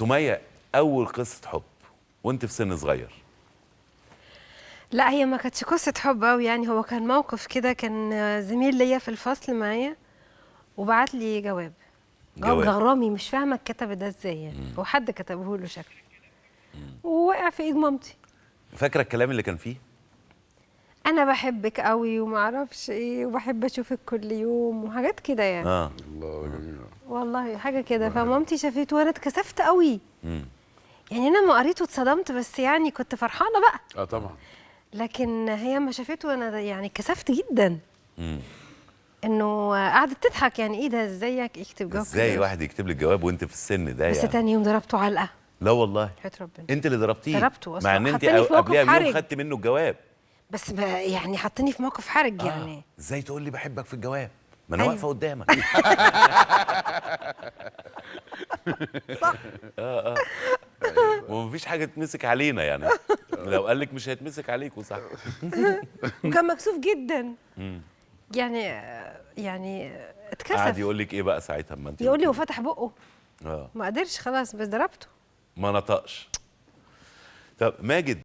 سمية، أول قصة حب وأنت في سن صغير. لا، هي ما كانتش قصة حب أوي، يعني هو كان موقف كده. كان زميل ليا في الفصل معايا وبعت لي جواب غرامي، مش فاهمة اتكتب ده ازاي، يعني هو حد كتبه له شكله ووقع في ايد مامتي. فاكرة الكلام اللي كان فيه؟ أنا بحبك قوي وما اعرفش ايه، وبحب أشوفك كل يوم وحاجات كده يعني. الله جميل. والله حاجة كده. فمامتي شافته وأنا اتكسفت قوي. يعني أنا ما قريته اتصدمت، بس يعني كنت فرحانة بقى. طبعا. لكن هي ما شافته وأنا يعني اتكسفت جدا. انه قعدت تضحك، يعني ايه ده، ازيك يكتب جواب ازاي كده؟ واحد يكتب لك جواب وأنت في السن ده بس يعني؟ تاني يوم ضربته علقة. لا والله. حياة ربنا. أنت اللي ضربتيه؟ ضربته مع اصلا، إن أنت حطني في موقف قبلها بيوم حرج. خدت منه الجواب. بس يعني حطني في موقف حرج يعني. ازاي تقول لي بحبك في الجواب؟ ما أنا أيوة. واقفة قدامك. صح. ومفيش حاجة تمسك علينا يعني. لو قال لك مش هيتمسك عليكوا، صح؟ وكان مكسوف جدا. يعني اتكسف. قعد يقول لك إيه بقى ساعتها أما أنت يقول لي قلتي له؟ وفتح بقه. ما قدرش خلاص، بس ضربته. ما نطقش. طب ماجد،